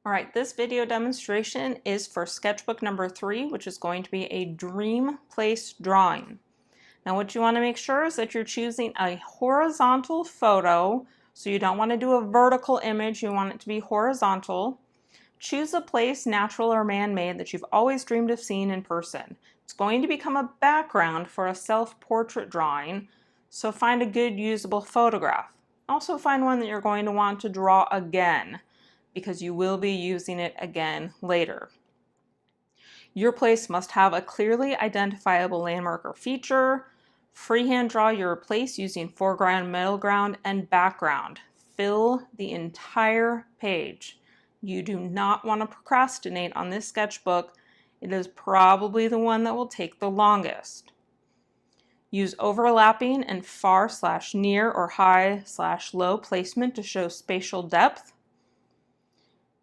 All right, this video demonstration is for sketchbook number 3, which is going to be a dream place drawing. Now what you want to make sure is that you're choosing a horizontal photo, so you don't want to do a vertical image, you want it to be horizontal. Choose a place, natural or man-made, that you've always dreamed of seeing in person. It's going to become a background for a self-portrait drawing, so find a good usable photograph. Also find one that you're going to want to draw again, because you will be using it again later. Your place must have a clearly identifiable landmark or feature. Freehand draw your place using foreground, middle ground, and background. Fill the entire page. You do not want to procrastinate on this sketchbook. It is probably the one that will take the longest. Use overlapping and far/near or high/low placement to show spatial depth.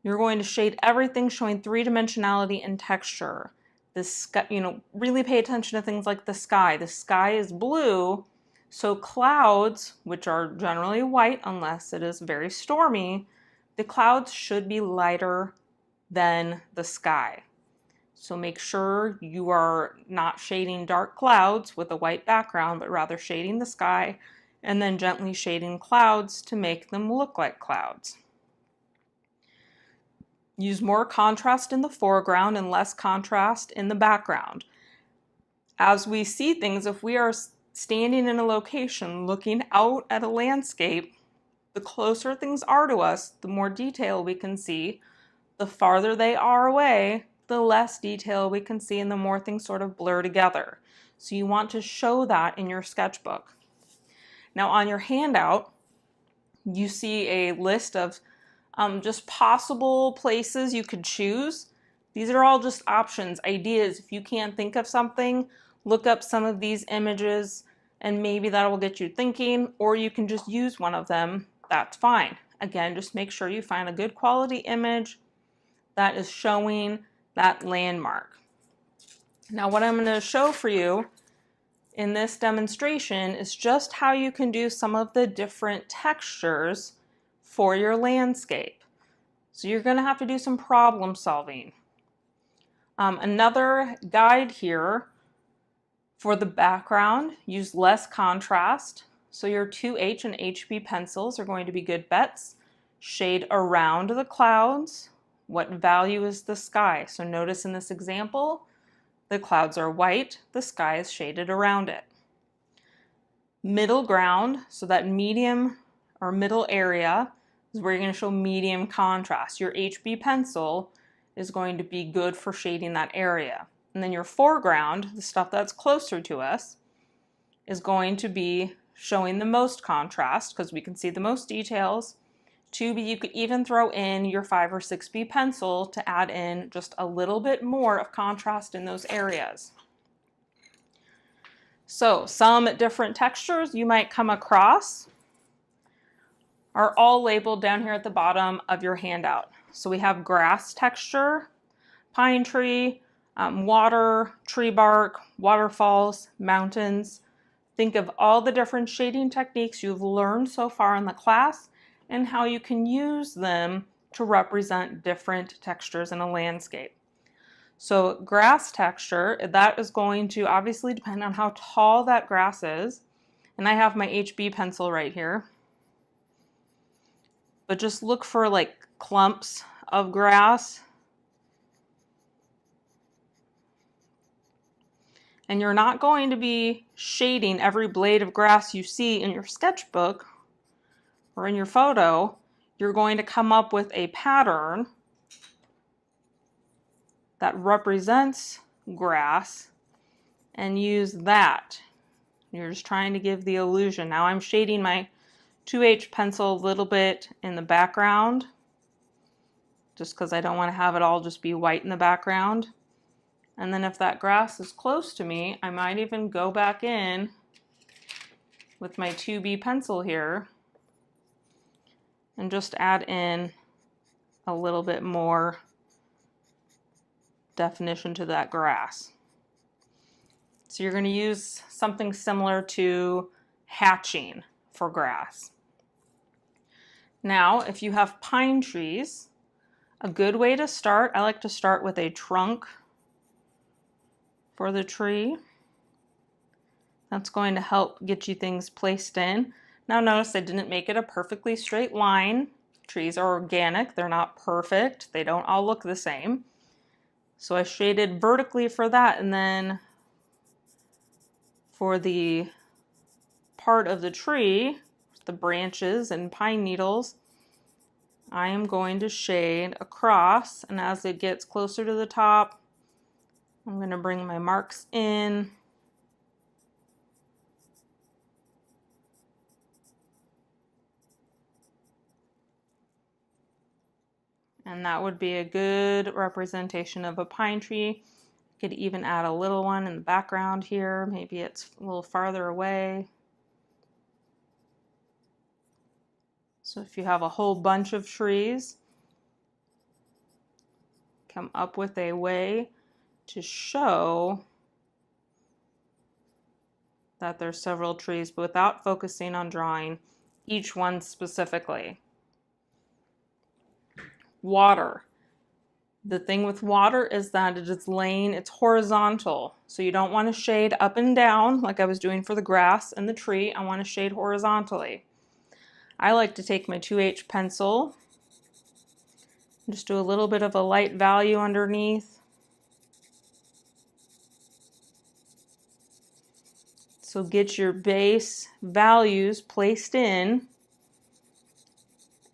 You're going to shade everything showing three-dimensionality and texture. Really pay attention to things like the sky. The sky is blue, so clouds, which are generally white unless it is very stormy, the clouds should be lighter than the sky. So make sure you are not shading dark clouds with a white background, but rather shading the sky and then gently shading clouds to make them look like clouds. Use more contrast in the foreground and less contrast in the background. As we see things, if we are standing in a location looking out at a landscape, the closer things are to us, the more detail we can see. The farther they are away, the less detail we can see and the more things sort of blur together. So you want to show that in your sketchbook. Now on your handout, you see a list of just possible places you could choose. These are all just options, ideas. If you can't think of something, look up some of these images and maybe that will get you thinking, or you can just use one of them. That's fine. Again, just make sure you find a good quality image that is showing that landmark. Now what I'm going to show for you in this demonstration is just how you can do some of the different textures for your landscape. So you're going to have to do some problem solving. Another guide here for the background, use less contrast. So your 2H and HB pencils are going to be good bets. Shade around the clouds. What value is the sky? So notice in this example, the clouds are white, the sky is shaded around it. Middle ground, so that medium or middle area is where you're going to show medium contrast. Your HB pencil is going to be good for shading that area. And then your foreground, the stuff that's closer to us, is going to be showing the most contrast because we can see the most details. 2B, you could even throw in your 5 or 6B pencil to add in just a little bit more of contrast in those areas. So some different textures you might come across are all labeled down here at the bottom of your handout. So we have grass texture, pine tree, water, tree bark, waterfalls, mountains. Think of all the different shading techniques you've learned so far in the class and how you can use them to represent different textures in a landscape. So grass texture, that is going to obviously depend on how tall that grass is. And I have my HB pencil right here. But just look for like clumps of grass. And you're not going to be shading every blade of grass you see in your sketchbook or in your photo. You're going to come up with a pattern that represents grass and use that. You're just trying to give the illusion. Now I'm shading my 2H pencil a little bit in the background just because I don't want to have it all just be white in the background. And then if that grass is close to me, I might even go back in with my 2B pencil here and just add in a little bit more definition to that grass. So you're going to use something similar to hatching for grass. Now, if you have pine trees, A good way to start, I like to start with a trunk for the tree. That's going to help get you things placed in. Now notice I didn't make it a perfectly straight line. Trees are organic, they're not perfect, they don't all look the same. So I shaded vertically for that, and then for the part of the tree, the branches and pine needles, I am going to shade across, and as it gets closer to the top, I'm going to bring my marks in. And that would be a good representation of a pine tree. You could even add a little one in the background here. Maybe it's a little farther away. So if you have a whole bunch of trees, come up with a way to show that there's several trees, but without focusing on drawing each one specifically. Water. The thing with water is that it's horizontal. So you don't want to shade up and down like I was doing for the grass and the tree. I want to shade horizontally. I like to take my 2H pencil and just do a little bit of a light value underneath. So get your base values placed in,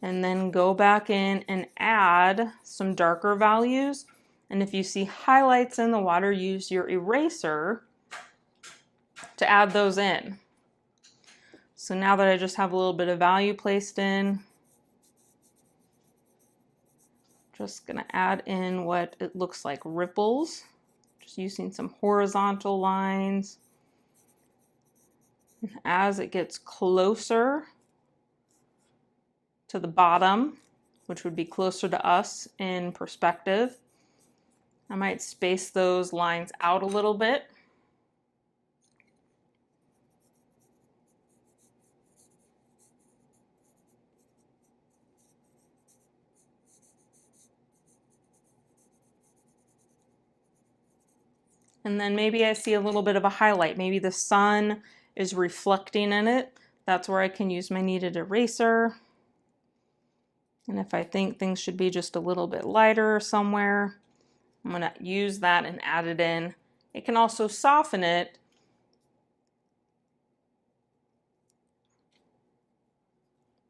and then go back in and add some darker values. And if you see highlights in the water, use your eraser to add those in. So now that I just have a little bit of value placed in, just gonna add in what it looks like ripples, just using some horizontal lines. And as it gets closer to the bottom, which would be closer to us in perspective, I might space those lines out a little bit. And then maybe I see a little bit of a highlight. Maybe the sun is reflecting in it. That's where I can use my kneaded eraser. And if I think things should be just a little bit lighter somewhere, I'm going to use that and add it in. It can also soften it.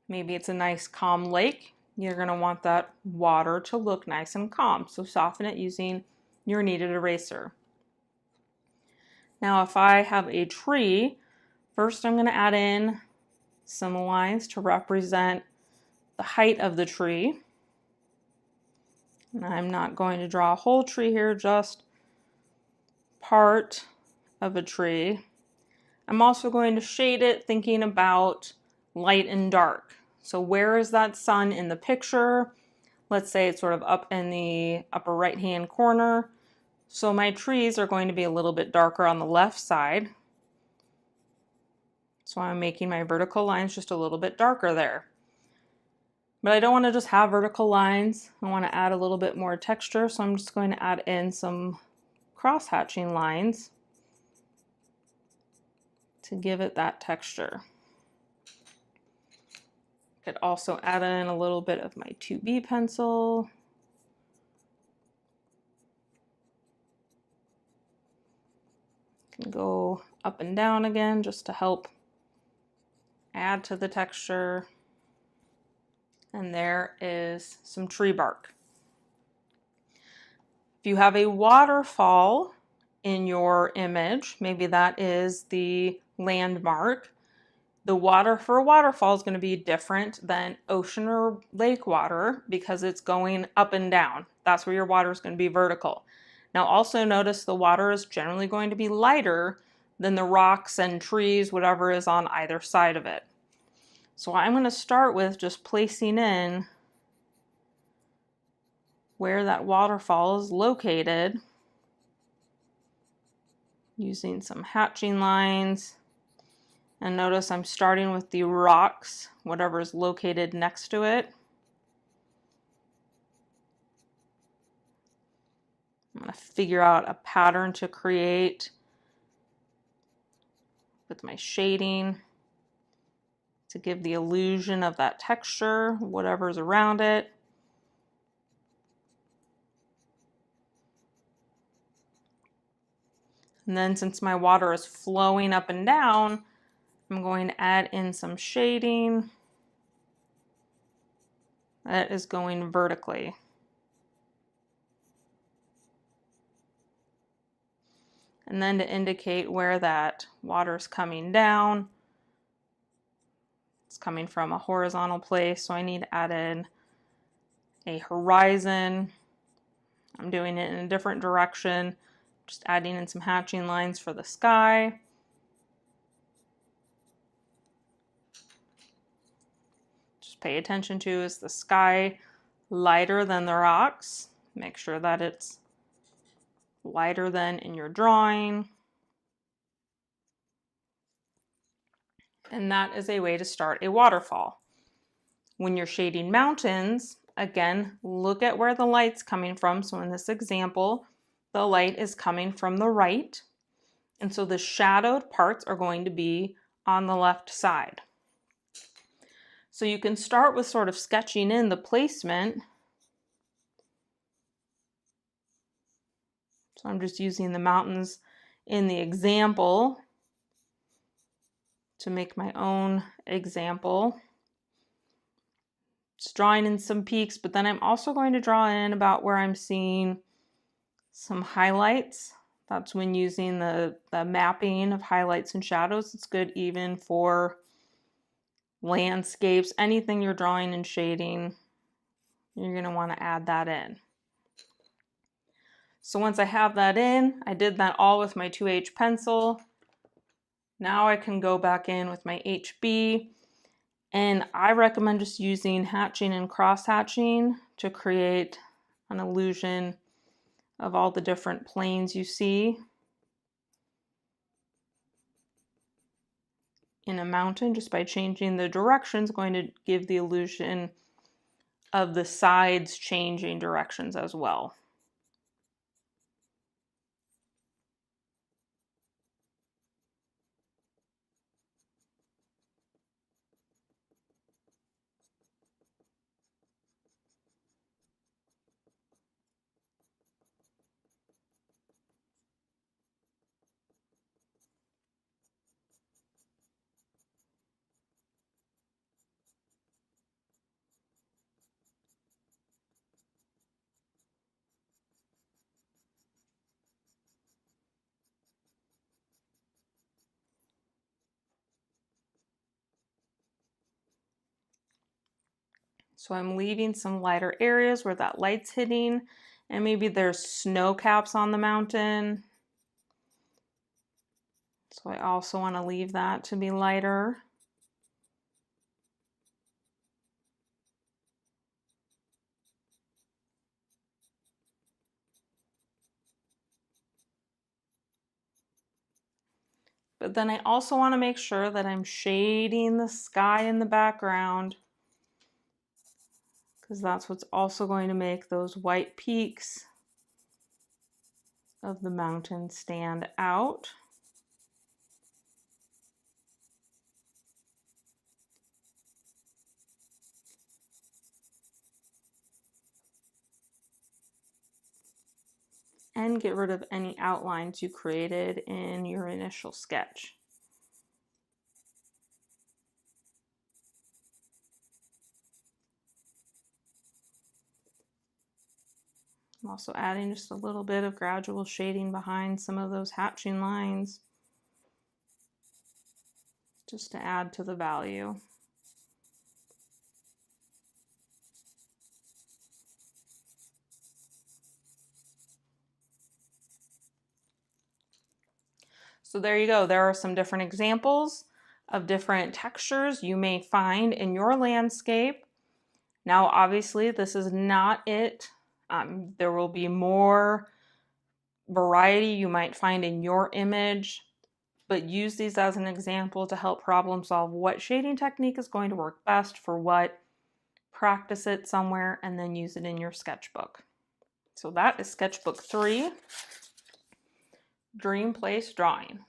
Maybe it's a nice calm lake. You're going to want that water to look nice and calm. So soften it using your kneaded eraser. Now if I have a tree, first I'm going to add in some lines to represent the height of the tree. And I'm not going to draw a whole tree here, just part of a tree. I'm also going to shade it thinking about light and dark. So where is that sun in the picture? Let's say it's sort of up in the upper right hand corner. So my trees are going to be a little bit darker on the left side. So I'm making my vertical lines just a little bit darker there. But I don't want to just have vertical lines. I want to add a little bit more texture. So I'm just going to add in some cross-hatching lines to give it that texture. Could also add in a little bit of my 2B pencil. Can go up and down again just to help add to the texture. And there is some tree bark. If you have a waterfall in your image, maybe that is the landmark. The water for a waterfall is going to be different than ocean or lake water because it's going up and down. That's where your water is going to be vertical. Now also notice the water is generally going to be lighter than the rocks and trees, whatever is on either side of it. So I'm going to start with just placing in where that waterfall is located, using some hatching lines. And notice I'm starting with the rocks, whatever is located next to it. I'm going to figure out a pattern to create with my shading to give the illusion of that texture, whatever's around it. And then since my water is flowing up and down, I'm going to add in some shading that is going vertically. And then to indicate where that water is coming down, it's coming from a horizontal place, so I need to add in a horizon. I'm doing it in a different direction, just adding in some hatching lines for the sky. Just pay attention to, is the sky lighter than the rocks? Make sure that it's lighter than in your drawing. And that is a way to start a waterfall. When you're shading mountains, again, look at where the light's coming from. So in this example, the light is coming from the right. And so the shadowed parts are going to be on the left side. So you can start with sort of sketching in the placement. So I'm just using the mountains in the example to make my own example. Just drawing in some peaks, but then I'm also going to draw in about where I'm seeing some highlights. That's when using the mapping of highlights and shadows. It's good even for landscapes, anything you're drawing and shading, you're going to want to add that in. So once I have that in, I did that all with my 2H pencil. Now I can go back in with my HB, and I recommend just using hatching and cross hatching to create an illusion of all the different planes you see in a mountain. Just by changing the directions, going to give the illusion of the sides changing directions as well. So I'm leaving some lighter areas where that light's hitting, and maybe there's snow caps on the mountain. So I also want to leave that to be lighter. But then I also want to make sure that I'm shading the sky in the background, because that's what's also going to make those white peaks of the mountain stand out. And get rid of any outlines you created in your initial sketch. I'm also adding just a little bit of gradual shading behind some of those hatching lines, just to add to the value. So there you go. There are some different examples of different textures you may find in your landscape. Now, obviously, this is not it. There will be more variety you might find in your image, but use these as an example to help problem solve what shading technique is going to work best for what. Practice it somewhere and then use it in your sketchbook. So that is sketchbook 3, Dream Place Drawing.